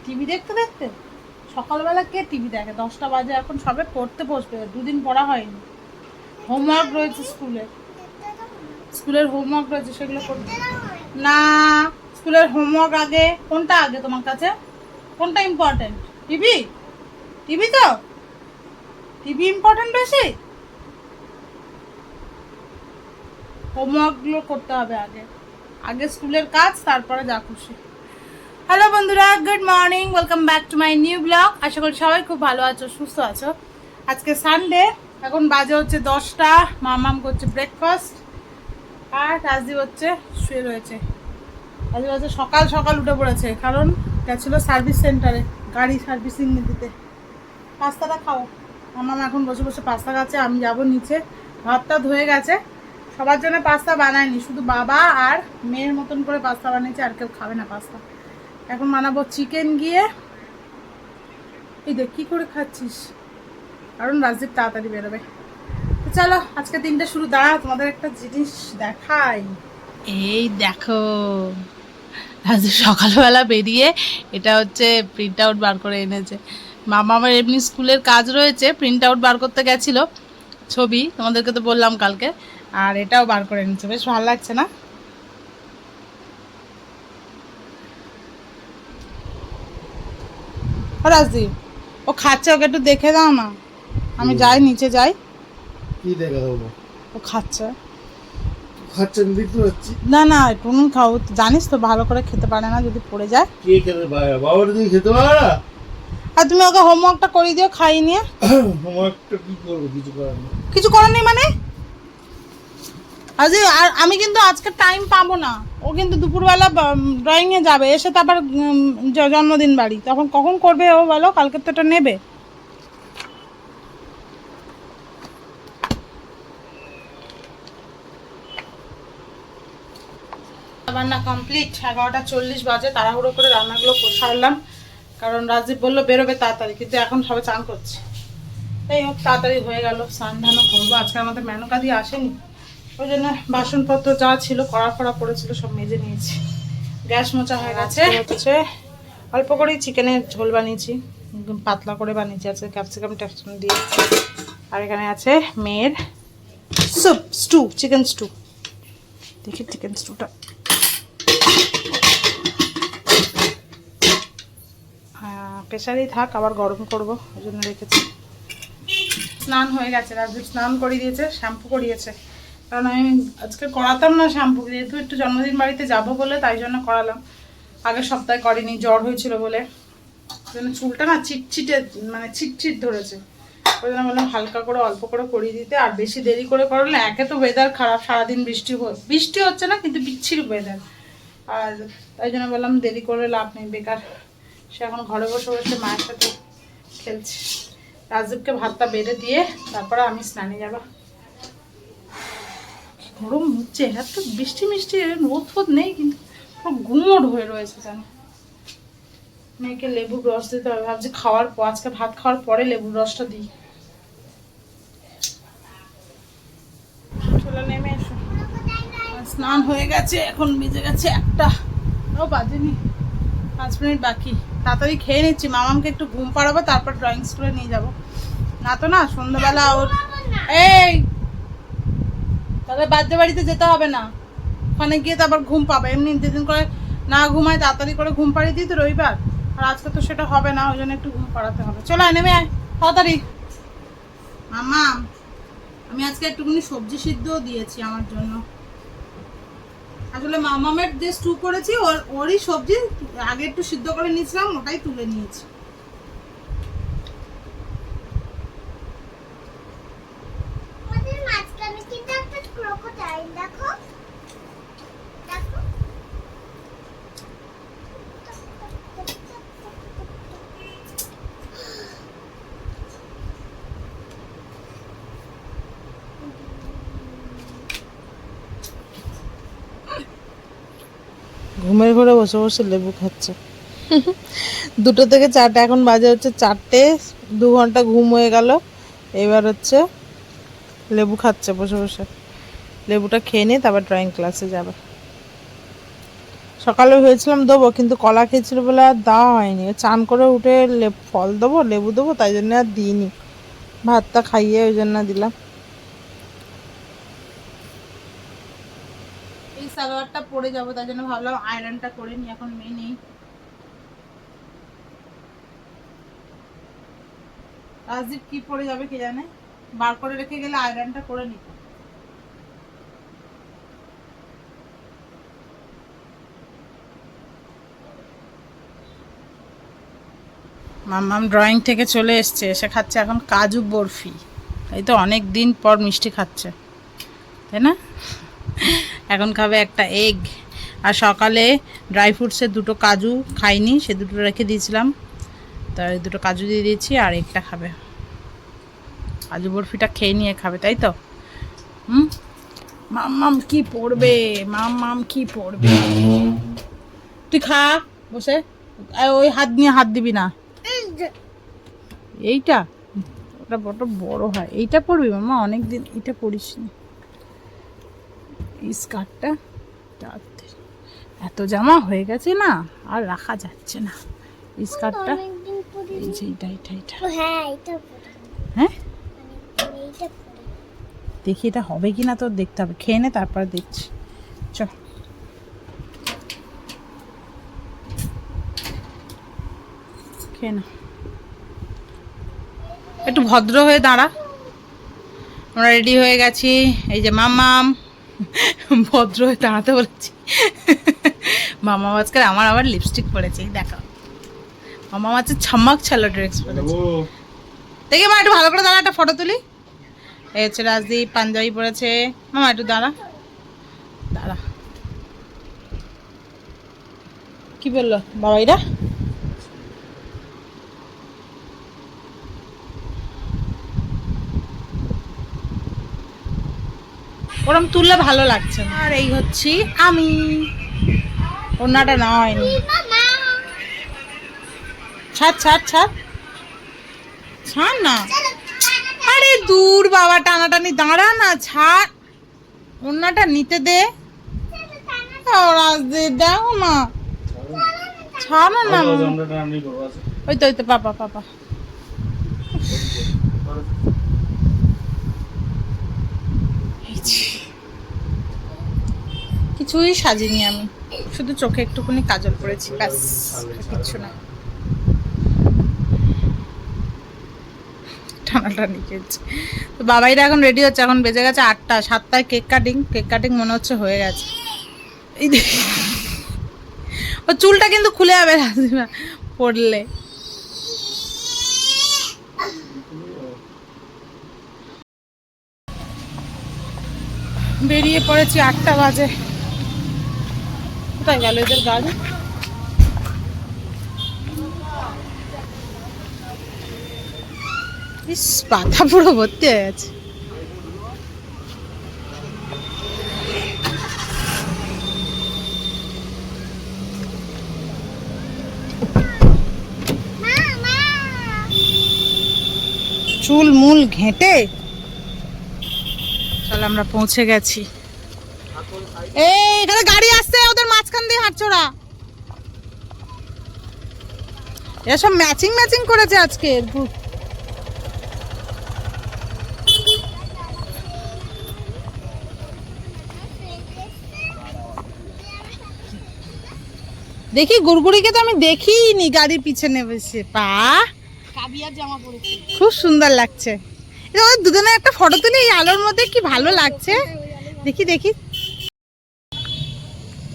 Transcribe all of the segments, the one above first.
TV দেখতে দেখতে সকালবেলা কে টিভি দেখে? 10টা বাজে, এখন সবে পড়তে বসবে, দুদিন পড়া হয়নি। হোমওয়ার্ক রয়েছে স্কুলের হোমওয়ার্ক রয়েছে, সেগুলো করতে না। স্কুলের হোমওয়ার্ক আগে। কোনটা আগে তোমার কাছে? কোনটা ইম্পর্টেন্ট? টিভি? টিভি তো টিভি ইম্পর্টেন্ট বেশি? হোমওয়ার্কগুলো করতে হবে আগে। আগে স্কুলের কাজ, তারপরে যা খুশি। হ্যালো বন্ধুরা, good morning, welcome back to my new blog. আশা করি সবাই খুব ভালো আছো, সুস্থ আছো। আজকে সানডে, এখন বাজে হচ্ছে 10টা। মামাম করছে ব্রেকফাস্ট, আর রাজদীপ হচ্ছে শুয়ে রয়েছে। রাজদীপ হচ্ছে সকাল সকাল উঠে পড়েছে, কারণ গেছিলো সার্ভিস সেন্টারে গাড়ি সার্ভিসিং দিতে। পাস্তাটা খাও। মামাম এখন বসে বসে পাস্তা খাচ্ছে, আমি যাব নিচে। ভাতটা ধুয়ে গেছে, সবার জন্য পাস্তা বানায়নি, শুধু বাবা আর মেয়ের মতন করে পাস্তা বানিয়েছে, আর কেউ খাবে না পাস্তা। এখন বানাবো চিকেন গিয়ে। এই দেখ কী করে খাচ্ছিস, কারণ রাজদীপ তাড়াতাড়ি বেরোবে। তো চলো আজকে দিনটা শুরু। দাঁড়া, তোমাদের একটা জিনিস দেখাই। এই দেখো, রাজদীপ সকালবেলা বেরিয়ে এটা হচ্ছে প্রিন্ট আউট বার করে এনেছে। মামা আমার এমনি স্কুলের কাজ রয়েছে, প্রিন্ট আউট বার করতে গেছিলো, ছবি তোমাদেরকে তো বললাম কালকে, আর এটাও বার করে এনেছে। বেশ ভালো লাগছে না? রাজদীপ ও খাচ্ছে, ওকে একটু দেখে দাও না। আমি যাই, নিচে যাই। কি দেখা দেবো? ও খাচ্ছে। খাচ্ছে আমি দেখতে পাচ্ছি। না না, একটু খাও, জানিস তো ভালো করে খেতে পারে না, যদি পড়ে যায়। কে খেতে পারে? বাবার দিকে খেতে পারে না। আর তুমি ওকে হোমওয়ার্কটা করিয়ে দিও, খাইয়ে নিয়ে। হোমওয়ার্কটা কি করবো? কিছু করার নেই। কিছু করার নেই মানে? আজকে আর আমি কিন্তু আজকে টাইম পাবো না। ও কিন্তু দুপুরবেলা ড্রয়িংয়ে যাবে, এসে তারপর জন্মদিন বাড়ি, তখন কখন করবে ও বলো? কালকে তো এটা নেবে। রান্না কমপ্লিট, 11:40 বাজে। তাড়াহুড়ো করে রান্নাগুলো সারলাম, কারণ রাজদীপ বললো বেরোবে তাড়াতাড়ি, কিন্তু এখন সবে চান করছে। তাই হোক, তাড়াতাড়ি হয়ে গেল। স্নান ধানও করবো। আজকে আমাদের মেনকা দিয়ে আসেনি, ওই জন্য বাসনপত্র যা ছিল, কড়া ফড়া পড়েছিল, সব মেজে নিয়েছি। গ্যাস মোচা হয়ে গেছে। হচ্ছে অল্প করেই চিকেনের ঝোল বানিয়েছি, একদম পাতলা করে বানিয়েছি, আছে ক্যাপসিকাম ট্যাপসিকাম দিয়ে। আর এখানে আছে মেয়ের স্যুপ, স্টু, চিকেন স্টু। দেখি চিকেন স্টুটা, হ্যাঁ প্রেশারেই থাক, আবার গরম করবো, ওই জন্য রেখেছি। স্নান হয়ে গেছে, রাজদীপ স্নান করিয়ে দিয়েছে, শ্যাম্পু করিয়েছে। কারণ আমি আজকে করাতাম না শ্যাম্পু, যেহেতু একটু জন্মদিন বাড়িতে যাব বলে, তাই জন্য করালাম। আগের সপ্তাহে করিনি, জ্বর হয়েছিল বলে। ওই জন্য চুলটা না চিটচিটে, মানে চিটচিট ধরেছে, ওই জন্য বললাম হালকা করে অল্প করে করিয়ে দিতে। আর বেশি দেরি করে করলে, একে তো ওয়েদার খারাপ, সারাদিন বৃষ্টি হচ্ছে না, কিন্তু বিচ্ছিরি ওয়েদার। আর তাই জন্য বললাম দেরি করে লাভ নেই, বেকার। সে এখন ঘরে বসে বসে মায়ের সাথে খেলছে। রাজদীপকে ভাতটা বেড়ে দিয়ে তারপরে আমি স্নানে যাব। গরম হচ্ছে, এত বৃষ্টি মিষ্টি রোদ ফোদ নেই, কিন্তু পুরো গুমোট হয়ে রয়েছে জানো। মেয়েকে লেবুর রস দিতে হবে, ভাবছি খাওয়ার পর, আজকে ভাত খাওয়ার পরে লেবুর রসটা দিই। চলো নেমে এসো। স্নান হয়ে গেছে, এখন বেজে গেছে 1টা, ও বাজেনি, 5 মিনিট বাকি। তাড়াতাড়ি খেয়ে নিচ্ছি, মামামকে একটু ঘুম পাড়াবো, তারপর ড্রয়িং স্কুলে নিয়ে যাব। না তো না, সন্ধ্যাবেলা ওর এই তাহলে বার্থডে বাড়িতে যেতে হবে না, ওখানে গিয়ে তারপর ঘুম পাবে। এমনি যেদিন করে না ঘুমায়, তাড়াতাড়ি করে ঘুম পাড়িয়ে দিই তো রবিবার, আর আজকে তো সেটা হবে না, ওই জন্য একটু ঘুম পাড়াতে হবে। চলো নেমে আয় তাড়াতাড়ি। মামা, আমি আজকে একটুখানি সবজি সিদ্ধও দিয়েছি আমার জন্য। আসলে মামামের যে স্টু করেছি, ওরই সবজি আগে একটু সিদ্ধ করে নিয়েছিলাম, ওটাই তুলে নিয়েছি। ঘুমের ঘরে বসে বসে লেবু খাচ্ছে। 2টো থেকে 4টা, এখন বাজে হচ্ছে 4টে। 2 ঘন্টা ঘুম হয়ে গেল, এবার হচ্ছে লেবু খাচ্ছে বসে বসে। লেবুটা খেয়ে নিয়ে তারপর ড্রয়িং ক্লাসে যাবে। সকালে ভেবেছিলাম দেবো, কিন্তু কলা খেয়েছিল বলে আর দেওয়া হয়নি। চান করে উঠে ফল দেবো, লেবু দেবো, তাই জন্য আর দিইনি। ভাতটা খাইয়ে ওই জন্য দিলাম। এই সালোয়ারটা পরে যাবো, তাই জন্য ভাবলাম আয়রনটা করে নি, এখন মেয়ে নেই। রাজদীপ কি পরে যাবে কে জানে, বার করে রেখে গেলে আয়রনটা করে নিত। মাম্মাম ড্রয়িং থেকে চলে এসছে, এসে খাচ্ছে এখন কাজু বরফি। এই তো অনেক দিন পর মিষ্টি খাচ্ছে, তাই না? এখন খাবে একটা এগ, আর সকালে ড্রাই ফ্রুটসের 2টো কাজু খাইনি, সে 2টো রেখে দিয়েছিলাম, তার 2টো কাজু দিয়ে দিয়েছি, আর এগটা খাবে। কাজু বরফিটা খেয়ে নিয়ে খাবে, তাই তো? মাম্মাম কি পড়বে, মাম্মাম কি পড়বে? তুই খা বসে, ওই হাত নিয়ে হাত দিবি না। এইটা ওটা বড় বড় হয়, এইটা পড়বি মাম্মা? অনেকদিন এটা পড়িস নি। এই স্কার্টটা এত জামা হয়ে গেছে না, আর রাখা যাচ্ছে না। এই স্কার্টটা এই যে এইটা হ্যাঁ, দেখি এটা হবে কি না, তোর দেখতে হবে। খেয়ে নে, তারপরে দেখছি। চল খেয়ে না, একটু ভদ্র হয়ে দাঁড়া। আমরা রেডি হয়ে গেছি, এই যে মাম্মাম। ভদ্র হয়ে দাঁড়াতে বলেছি। মাম্মাম আজকে আমার আবার লিপস্টিক পরেছে, এই দেখো। মাম্মাম আজকে ছাম্মাক ছালা ড্রেস পরেছে। দেখি মা, একটু ভালো করে দাঁড়া, একটা ফটো তুলি। এই হচ্ছে রাজদীপ, পাঞ্জাবি পরেছে। মামা একটু দাঁড়া দাঁড়া। কি বললো বাবাইরা? ওরম তুললে ভালো লাগছে না। আর এই হচ্ছি আমি, ওনাটা নয়নি। ছাড় ছাড় ছাড় ছাড় না। আরে দূর বাবা, টানাটানি, দাঁড়া না, ছাড়। ওনাটা নিতে দে। দেখো না, ছাড়ো না। ওই তো ওই তো পাপা পাপা। কিছুই সাজিনি আমি, শুধু চোখে একটুখানি কাজল পরেছি, ব্যাস, কিচ্ছু না। টানাটানি খেয়েছি তো। বাবাইরা এখন রেডি হচ্ছে, এখন বেজে গেছে 8টা। 7টায় কেক কাটিং মনে হচ্ছে হয়ে গেছে। এই ও চুলটা কিন্তু খুলে যাবে পড়লে। বেরিয়ে পড়েছি, 8টা বাজে। কোথায় গেল এদের গাড়ি? ইস, পাতা পুরো ভর্তি হয়ে গেছে। চুল মূল ঘেঁটে চল, আমরা পৌঁছে গেছি। এই এখানে গাড়ি আসছে, ওদের মাঝখান দিয়ে হাঁটছে ওরা। এরা সব ম্যাচিং করেছে আজকে। দেখি গুড়গুড়িকে তো আমি দেখিনি গাড়ির পিছনে বসে। পা কাবিয়ার জামা পরেছে, খুব সুন্দর লাগছে। ওদের দুজনে একটা ফটো তুলি, এই আলোর মধ্যে কি ভালো লাগছে। দেখি দেখি,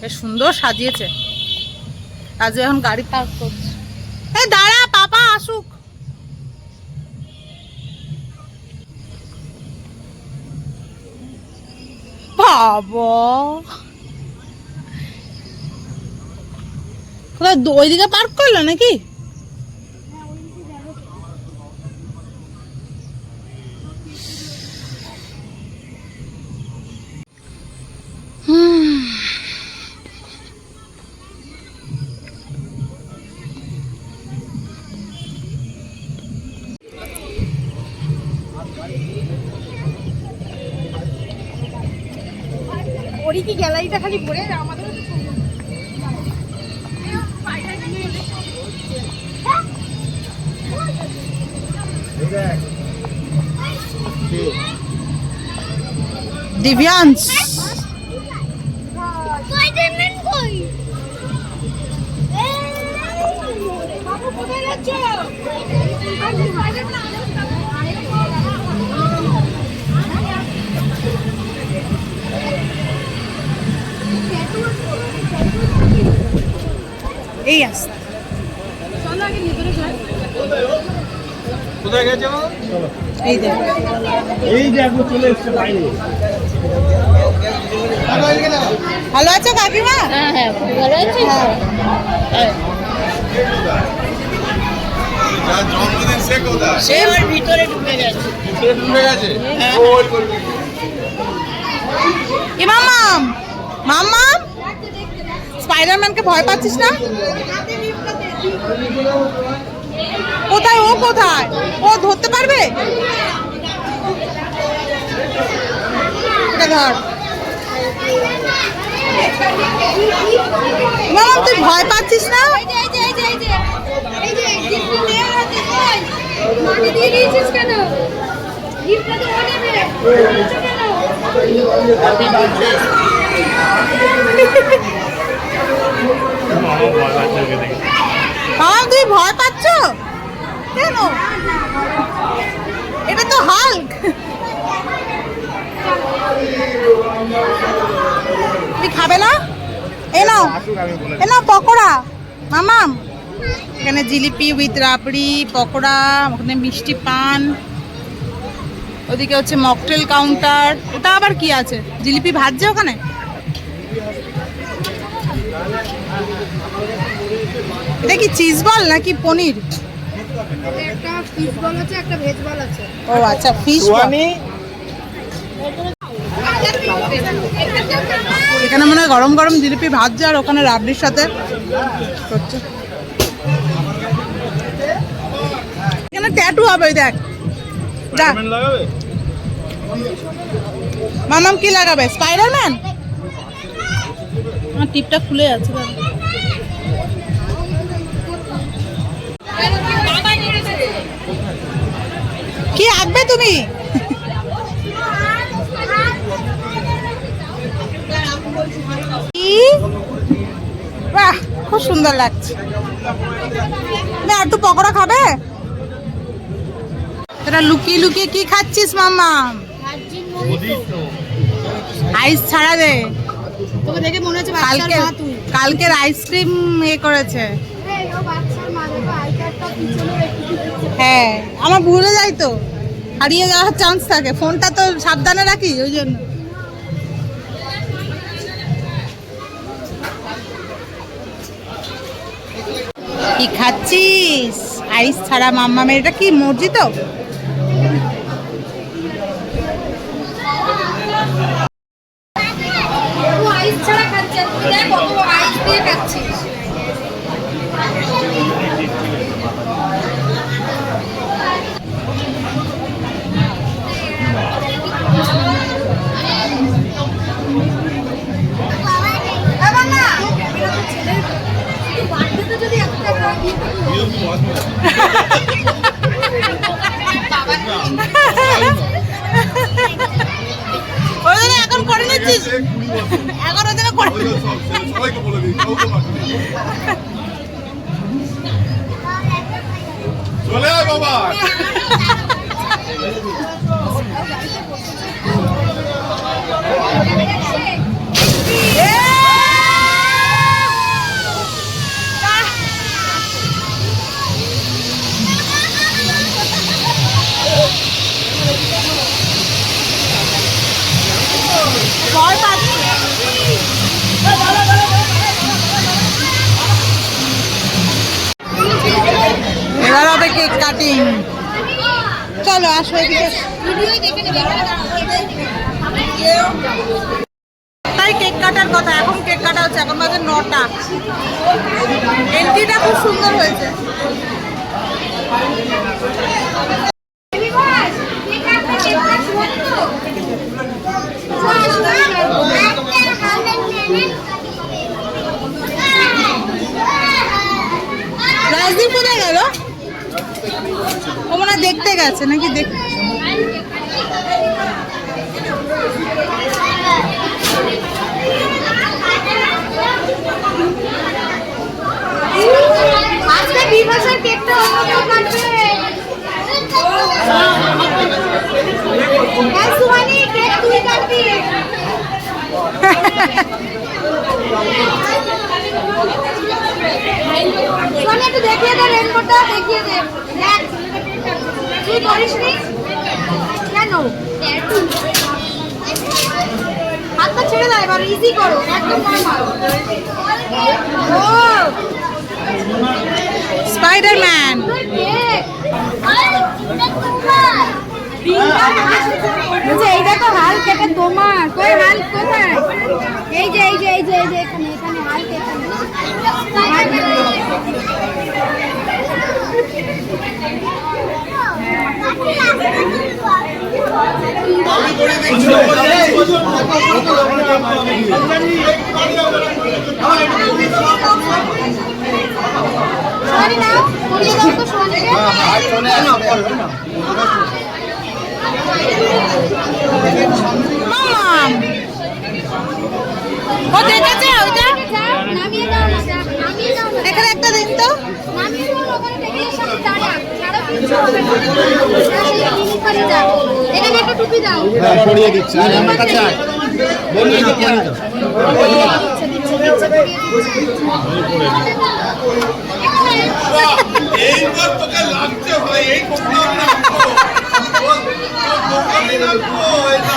বেশ সুন্দর সাজিয়েছে। আজ এখন গাড়ি পার্ক করছে। এই দাঁড়া, পাপা আসুক। বাবা, কোথায় ওইদিকে পার্ক করলো নাকি? ওরই কি গ্যালারিটা খালি ভরে, আমাদের দিব্যাংশ স্পাইডারম্যান কই? বাবু কোথায় যাচ্ছ? এই আসছে। কোথায় গেছে এই দেখ এই যে এখন চলে এসছে বাইরে ভালো আছো কাকিমা? হ্যাঁ হ্যাঁ ভালো আছিস? জন্মদিন সে কোথায় সে ওর ভিতরে ঢুকে গেছে। ঢুকে গেছে এ মামাম মামাম স্পাইডারম্যানকে ভয় পাচ্ছিস না? কোথায় ও কোথায়? ও ধরতে পারবে? এটা ধর। মামাম তুই ভয় পাচ্ছিস না? মাকে দিয়ে দিয়েছিস কেন? গিফটটা তো ও নেবে। কেন? মামাম তুই ভয় পাচ্ছ কেন? এটা তো হাল্ক। তুই খাবে না? এ নাও এ নাও পকোড়া মামাম। এখানে জিলিপি উইথ রাবড়ি পকোড়া, ওখানে মিষ্টি পান, ওদিকে হচ্ছে মকটেল কাউন্টার। ওটা আবার কি আছে? জিলিপি ভাজছে ওখানে? এটা কি চিজ বল নাকি পনির? একটা ফিশ বল আছে, একটা ভেজ বল আছে। ও আচ্ছা ফিশ বল। এখানে মনে হয় গরম গরম জিলিপি ভাজছে আর ওখানে রাবড়ির সাথে করছে। এখানে ট্যাটু হবে ওই দেখ। যা মামাম কি লাগাবে? স্পাইডারম্যান? আমার টিপটা খুলে আছে দাঁড়া। কি আঁকবে তুমি? কি? বাহ খুব সুন্দর লাগছে। না একটু পকোড়া খাবে? তোরা লুকিয়ে লুকিয়ে কি খাচ্ছিস মাম্মা? আইস ছাড়া দে। তোকে দেখে মনে হচ্ছে বাচ্চার কালকে মা তুই। কালকের আইসক্রিম এ করেছে। এই ও বাচ্চার মা, দেখো আই কার্ডটা পিছনে রেখে দিয়েছে। হ্যাঁ আমার ভুলে যাই তো, হারিয়ে যাওয়ার চান্স থাকে। ফোনটা তো সাবধানে রাখি ওই জন্য। কি খাচ্ছিস? আইস ছাড়া মাম্মামের। এটা কি মর্জি তো? ও আইস ছাড়া খাচ্ছে, তুই দেখ কত আইস দিয়ে খাচ্ছিস। যদি একটা ওই জন্য এখন করে নিচ্ছিস? এখন ওই জন্য করে চলে আয় বাবা ভয় পাচ্ছে। এবার হবে কেক কাটিং। চলো আসো এদিকে। ভিডিওই দেখে নেবে। তাই কেক কাটার কথা, এখন কেক কাটা হচ্ছে। এখন বাজে 9টা। এন্ট্রিটা খুব সুন্দর হয়েছে। রাজদীপ কোথায় গেল? ও মনে হয় দেখতে গেছে নাকি আজকে বিভাসের কেকটা অন্য কেউ কাটবে। হ্যাঁ সুহানি, কেক তুই কাটবি। সুহানি একটু দেখিয়ে দে, রেনকোটটা দেখিয়ে দে। দেখ তুই করিসনি কেন? হাতটা ছেড়ে দাও, এবার ইজি করো, একদম নরমাল। ও স্পাইডারম্যান। এইটা তো হাল্ক, এটা তোমার। কই হাল্ক কোথায়? এই যে এই যে এই যে এই যে এখানে এখানে হাল্ক এখানে। সোয়ানি নাও, করিয়ে দাও তো সোয়ানিকে। মাম ও দেখেছে ওইটা? নামিয়ে দাও না, নামিয়ে দাও না। এখানে একটা দিন তো। নামিয়ে দাও না, ওখানে টেবিলের সামনে দাঁড়া। ছাড়া কিছু হবে না। সেই জিনিস খালি দাও। এখানে একটা টুপি দাও। সরিয়ে দিচ্ছি আমার কাছে আয় বলি তো পড়ে দাও এইবার তোকে লাগছে ভাই এই করতে হবে না দোকানে রাখবো এটা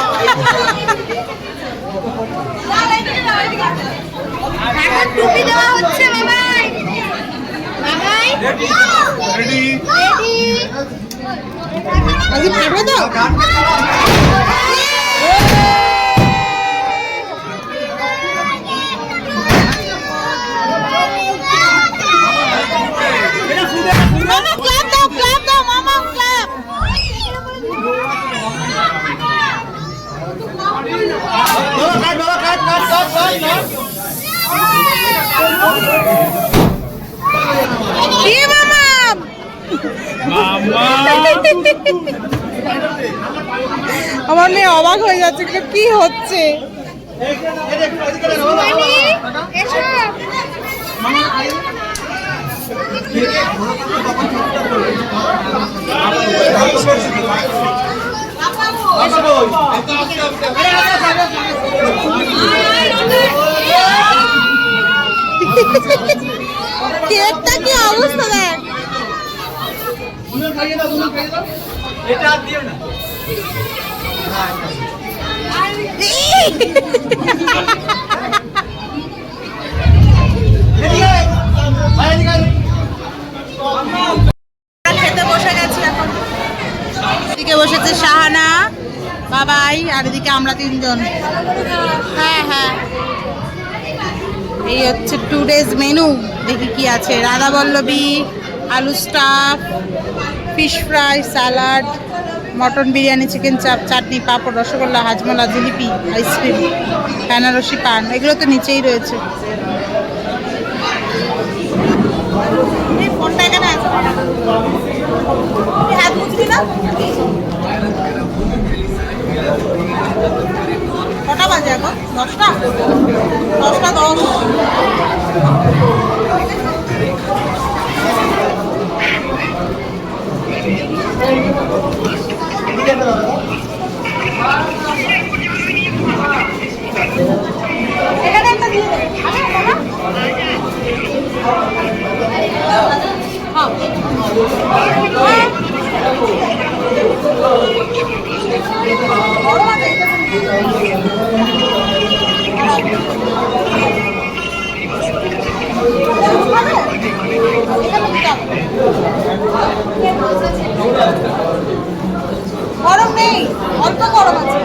এখন টুপি দেওয়া হচ্ছে বাবাই। বাবাই রেডি রেডি। আজকে ফাটবে তো? মামা ক্ল্যাপ দাও মামা ক্ল্যাপ। কি মামা? আমার মেয়ে অবাক হয়ে যাচ্ছে, কি হচ্ছে? সোয়ানি এসো। কেকটা কি অবস্থা দেখ। এটা দিও না খেতে বসে গেছি এখন। এদিকে বসেছে শাহানা, বাবাই, আর এদিকে আমরা তিনজন। হ্যাঁ হ্যাঁ, এই হচ্ছে টুডেজ মেনু। দেখি কি আছে। রাধা বল্লবী, আলু staff, fish fry, salad, mutton biryani, chicken চাপ, চাটনি, পাঁপড়, রসগোল্লা, হাজমোলা, জিলিপি, আইসক্রিম, বেনারসি পান, এগুলো তো নিচেই রয়েছে। এই ফোনটা এখানে আছে, হাত মুছবি না? কটা বাজে এখন? 10টা? 10টা 10। এখানে একটা দিয়ে দেবে। গরম নেই, অল্প গরম আছে।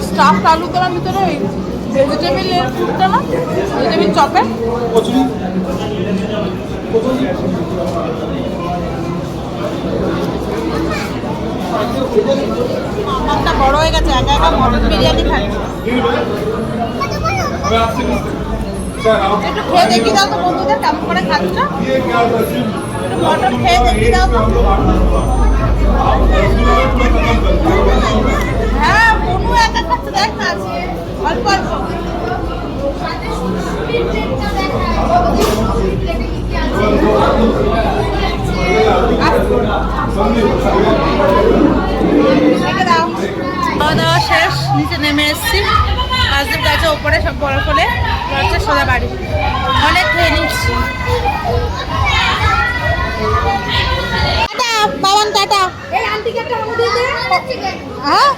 স্টাফ আলু করার ভিতরে ওই ভেজিটেবিলের ফুডটা না, ভেজিটেবিল চপে আমারটা বড় হয়ে গেছে, একা একা মটন বিরিয়ানি খাই। একটু খেয়ে দেখি দাও তো বন্ধুদের কেমন করে খাচ্ছ। একটু মটন খেয়ে দেখি দাও তো। হ্যাঁ বনু একা খাচ্ছে, দেখ না অল্প অল্প। খাওয়া দাওয়া শেষ, নিচে নেমে এসেছি। রাজদীপ গাছে ওপরে সব বড় ফলে হচ্ছে সোজা বাড়ি। অনেক খেয়ে নিচ্ছি। বাবান টাটা। হ্যাঁ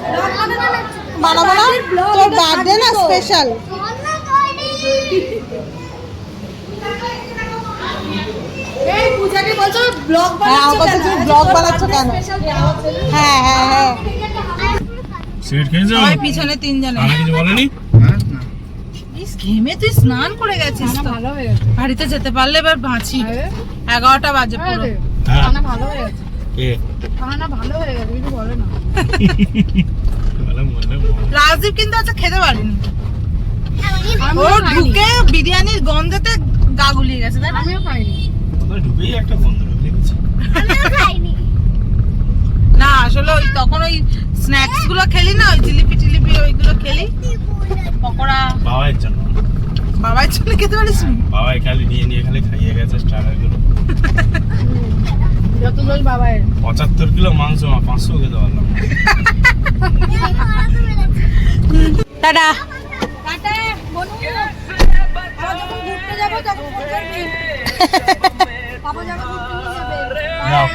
বানাবো না, তোর বার্থডে না স্পেশাল। হ্যাঁ বলছো তুমি ব্লগ বানাচ্ছ কেন? হ্যাঁ হ্যাঁ হ্যাঁ সিগারেট খেয়েছো? সবাই পিছনে তিনজনে। আর কিছু বলেনি? ইস ঘেমে তুই স্নান করে গেছিস তো। বাড়িতে যেতে পারলে এবার বাঁচি। 11টা বাজে পুরো। হ্যাঁ কে ভালো হয়ে গেছে কিছু বলে না। বলে বলে রাজদীপ কিন্তু আজকে খেতে পারিনি। ও ঢুকে বিরিয়ানির গন্ধতে গা গুলিয়ে গেছে তাই না? আমিও খাইনি। ওটা ঢুকেই একটা বন্ধ ঢুকেছে। না আসলে ওই তখন ওই স্ন্যাক্স গুলো খেলি না, ওই জিলিপি টিলিপি ওইগুলো খেলি, পকোড়া। বাবার জন্য বাবার জন্য খেতে পারিস নি? বাবাই খালি নিয়ে খালি খাইয়ে গেছে স্টার্টার গুলো। যত দোষ বাবাই। 75 কিলো মাংস 500 খেতে পারলাম। টাটা। টাটা বনু। আমরা যখন ঘুরতে যাবো তখন ফোন করবি। বাবা যখন ঘুরতে নিয়ে যাবে। যাও